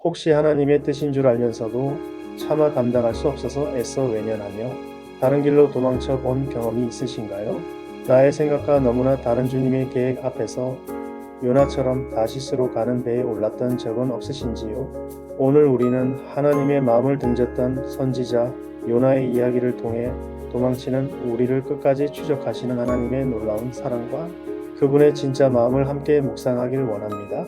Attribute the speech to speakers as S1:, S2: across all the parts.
S1: 혹시 하나님의 뜻인 줄 알면서도 차마 감당할 수 없어서 애써 외면하며 다른 길로 도망쳐 본 경험이 있으신가요? 나의 생각과 너무나 다른 주님의 계획 앞에서 요나처럼 다시스로 가는 배에 올랐던 적은 없으신지요? 오늘 우리는 하나님의 마음을 등졌던 선지자 요나의 이야기를 통해 도망치는 우리를 끝까지 추적하시는 하나님의 놀라운 사랑과 그분의 진짜 마음을 함께 묵상하길 원합니다.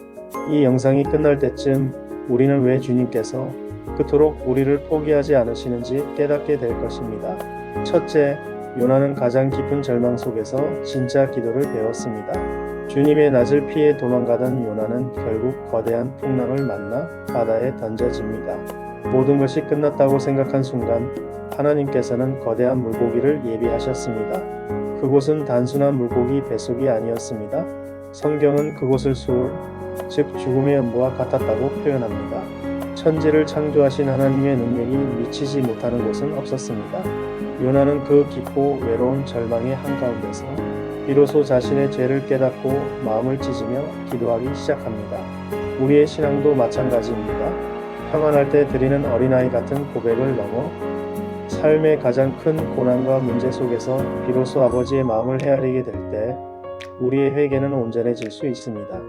S1: 이 영상이 끝날 때쯤 우리는 왜 주님께서 그토록 우리를 포기하지 않으시는지 깨닫게 될 것입니다. 첫째, 요나는 가장 깊은 절망 속에서 진짜 기도를 배웠습니다. 주님의 낯을 피해 도망가던 요나는 결국 거대한 풍랑을 만나 바다에 던져집니다. 모든 것이 끝났다고 생각한 순간 하나님께서는 거대한 물고기를 예비하셨습니다. 그곳은 단순한 물고기 뱃속이 아니었습니다. 성경은 그곳을 수울, 즉 죽음의 연보와 같았다고 표현합니다. 천지를 창조하신 하나님의 능력이 미치지 못하는 곳은 없었습니다. 요나는 그 깊고 외로운 절망의 한가운데서 비로소 자신의 죄를 깨닫고 마음을 찢으며 기도하기 시작합니다. 우리의 신앙도 마찬가지입니다. 평안할 때 드리는 어린아이 같은 고백을 넘어 삶의 가장 큰 고난과 문제 속에서 비로소 아버지의 마음을 헤아리게 될 때 우리의 회개는 온전해질 수 있습니다.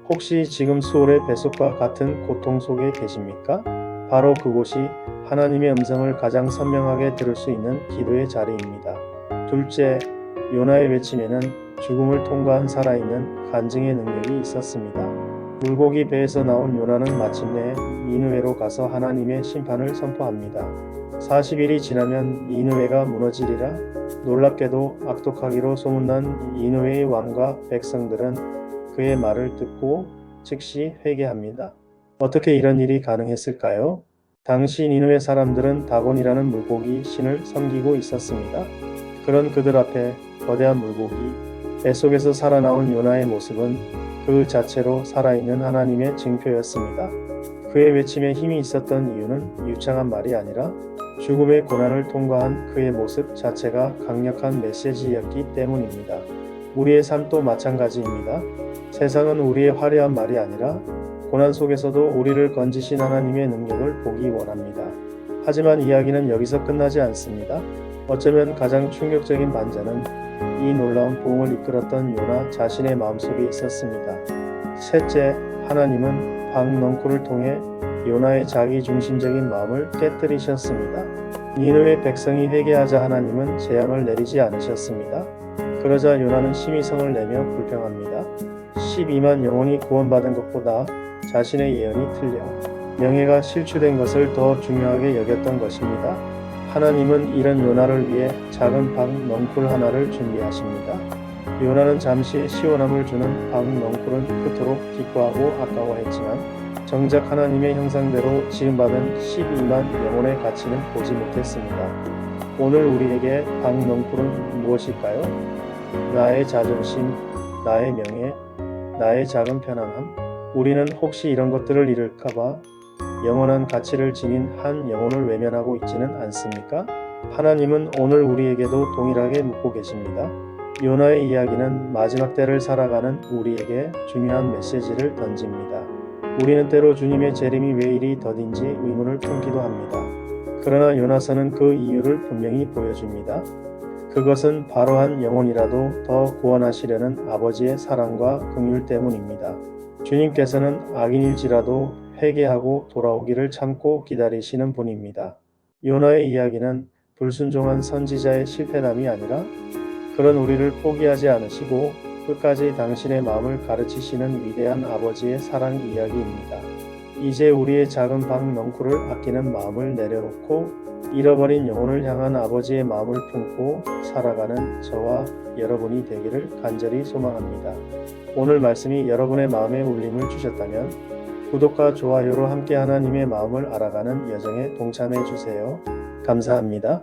S1: 혹시 지금 수월의 뱃속과 같은 고통 속에 계십니까? 바로 그곳이 하나님의 음성을 가장 선명하게 들을 수 있는 기도의 자리입니다. 둘째, 요나의 외침에는 죽음을 통과한 살아있는 간증의 능력이 있었습니다. 물고기 배에서 나온 요나는 마침내 니느웨로 가서 하나님의 심판을 선포합니다. 40일이 지나면 니느웨가 무너지리라. 놀랍게도 악독하기로 소문난 니느웨의 왕과 백성들은 그의 말을 듣고 즉시 회개합니다. 어떻게 이런 일이 가능했을까요? 당시 니느웨 사람들은 다곤이라는 물고기 신을 섬기고 있었습니다. 그런 그들 앞에 거대한 물고기, 뱃속에서 살아나온 요나의 모습은 그 자체로 살아있는 하나님의 증표였습니다. 그의 외침에 힘이 있었던 이유는 유창한 말이 아니라 죽음의 고난을 통과한 그의 모습 자체가 강력한 메시지였기 때문입니다. 우리의 삶도 마찬가지입니다. 세상은 우리의 화려한 말이 아니라 고난 속에서도 우리를 건지신 하나님의 능력을 보기 원합니다. 하지만 이야기는 여기서 끝나지 않습니다. 어쩌면 가장 충격적인 반전은 이 놀라운 부흥을 이끌었던 요나 자신의 마음속에 있었습니다. 셋째, 하나님은 박넝쿨을 통해 요나의 자기중심적인 마음을 깨뜨리셨습니다. 니느웨 백성이 회개하자 하나님은 재앙을 내리지 않으셨습니다. 그러자 요나는 심의성을 내며 불평합니다. 12만 영혼이 구원받은 것보다 자신의 예언이 틀려 명예가 실추된 것을 더 중요하게 여겼던 것입니다. 하나님은 이런 요나를 위해 작은 박넝쿨 하나를 준비하십니다. 요나는 잠시 시원함을 주는 박넝쿨은 그토록 기뻐하고 아까워했지만 정작 하나님의 형상대로 지음받은 12만 영혼의 가치는 보지 못했습니다. 오늘 우리에게 박넝쿨은 무엇일까요? 나의 자존심, 나의 명예, 나의 작은 편안함. 우리는 혹시 이런 것들을 잃을까봐 영원한 가치를 지닌 한 영혼을 외면하고 있지는 않습니까? 하나님은 오늘 우리에게도 동일하게 묻고 계십니다. 요나의 이야기는 마지막 때를 살아가는 우리에게 중요한 메시지를 던집니다. 우리는 때로 주님의 재림이 왜 이리 더딘지 의문을 품기도 합니다. 그러나 요나서는 그 이유를 분명히 보여줍니다. 그것은 바로 한 영혼이라도 더 구원하시려는 아버지의 사랑과 긍휼 때문입니다. 주님께서는 악인일지라도 회개하고 돌아오기를 참고 기다리시는 분입니다. 요나의 이야기는 불순종한 선지자의 실패담이 아니라 그런 우리를 포기하지 않으시고 끝까지 당신의 마음을 가르치시는 위대한 아버지의 사랑 이야기입니다. 이제 우리의 작은 박넝쿨을 아끼는 마음을 내려놓고 잃어버린 영혼을 향한 아버지의 마음을 품고 살아가는 저와 여러분이 되기를 간절히 소망합니다. 오늘 말씀이 여러분의 마음에 울림을 주셨다면 구독과 좋아요로 함께 하나님의 마음을 알아가는 여정에 동참해 주세요. 감사합니다.